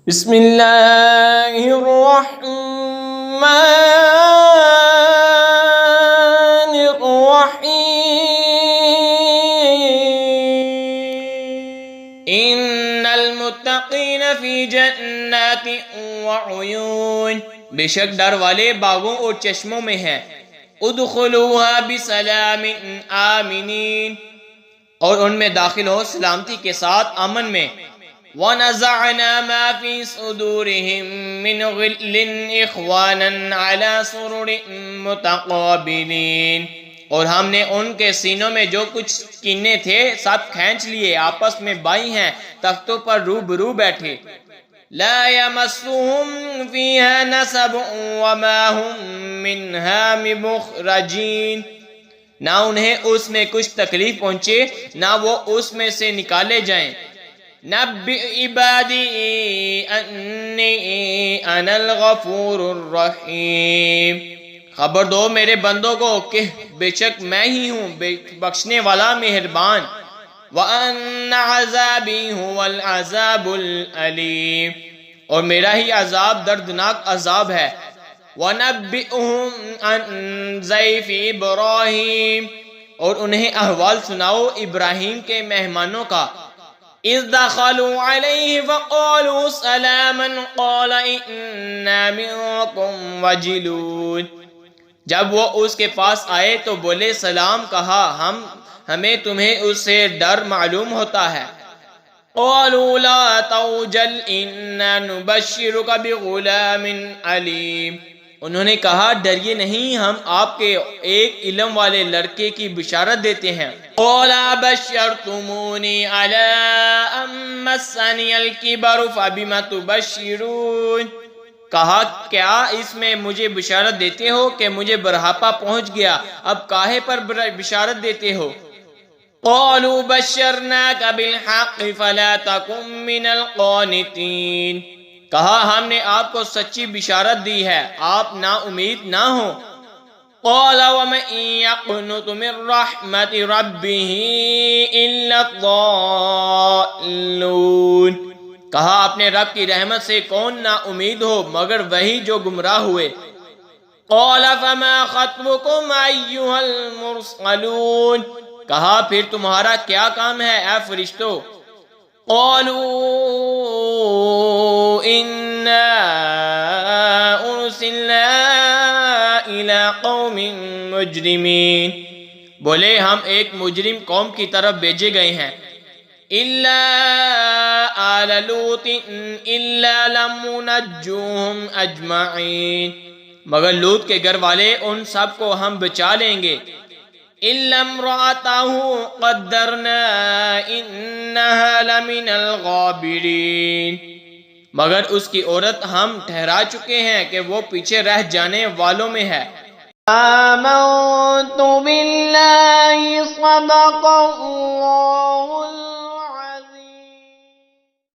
بسم اللہ الرحمن الرحیم ان المتقین فی جنات وعیون، بے شک ڈر والے باغوں اور چشموں میں ہیں۔ ادخلوها بسلام آمنین، اور ان میں داخل ہو سلامتی کے ساتھ امن میں۔ وَنَزَعْنَا مَا فِي صُدُورِهِم مِّنْ غِلٍّ إِخْوَانًا عَلَى سُرُرٍ مُتَقَابِلِينَ، اور ہم نے ان کے سینوں میں جو کچھ کینے تھے سب کھینچ لیے، آپس میں بھائی ہیں، تختوں پر روبرو بیٹھے۔ لَا يَمَسُّهُمْ فِيهَا نَصَبٌ وَمَا هُمْ مِنْهَا بِمُخْرَجِينَ، نہ انہیں اس میں کچھ تکلیف پہنچے نہ وہ اس میں سے نکالے جائیں۔ نَبِّئْ عِبَادِي أَنِّي أَنَا الْغَفُورُ الرَّحِيمُ، خبر دو میرے بندوں کو کہ بے شک میں ہی ہوں بخشنے والا مہربان۔ وَأَنَّ عَذَابِي هُوَ الْعَذَابُ الْأَلِيمُ، اور میرا ہی عذاب دردناک عذاب ہے۔ وَنَبِّئْهُمْ عَنْ ضَيْفِ إِبْرَاہِيمَ، اور انہیں احوال سناؤ ابراہیم کے مہمانوں کا۔ اِذْ دَخَلُوا عَلَيْهِ فَقَالُوا سَلَامًا قَالَ إِنَّا مِنْكُمْ وَجِلُونَ، جب وہ اس کے پاس آئے تو بولے سلام، کہا ہمیں تمہیں اس سے ڈر معلوم ہوتا ہے۔ قَالُوا لَا تَوْجَلْ إِنَّا نُبَشِّرُكَ بِغُلَامٍ عَلِيمٍ، انہوں نے کہا ڈریے نہیں، ہم آپ کے ایک علم والے لڑکے کی بشارت دیتے ہیں۔ قَالَ أَبَشَّرْتُمُونِي عَلَىٰ أَن مَّسَّنِيَ الْكِبَرُ فَبِمَ تُبَشِّرُونَ، کہا کیا اس میں مجھے بشارت دیتے ہو کہ مجھے بڑھاپا پہنچ گیا، اب کاہے پر بشارت دیتے ہو؟ قَالُوا بَشَّرْنَاكَ بِالْحَقِّ فَلَا تَكُن مِّنَ الْقَانِطِينَ، کہا ہم نے آپ کو سچی بشارت دی ہے، آپ نا امید نہ ہوں۔ قَالَ وَمَن يَقْنُطُ مِن رَّحْمَتِ رَبِّهِ إِلَّا الضَّالُّونَ، کہا اپنے رب کی رحمت سے کون نا امید ہو مگر وہی جو گمراہ ہوئے۔ قَالَ فَمَا خَطْبُكُمْ أَيُّهَا الْمُرْسَلُونَ، کہا پھر تمہارا کیا کام ہے اے فرشتو؟ قَالُوا إِنَّا أُرْسِلْنَا إِلَىٰ قَوْمٍ مُجْرِمِينَ، بولے ہم ایک مجرم قوم کی طرف بھیجے گئے ہیں۔ إِلَّا آلَ لُوطٍ إِلَّا لَمُنَجُّوهُمْ أَجْمَعِينَ، مگر لوط کے گھر والے ان سب کو ہم بچا لیں گے۔ إِلَّا امْرَأَتَهُ قَدَّرْنَا إِنَّهَا لَمِنَ الْغَابِرِينَ، مگر اس کی عورت ہم ٹھہرا چکے ہیں کہ وہ پیچھے رہ جانے والوں میں ہے۔ آمنت باللہ صدق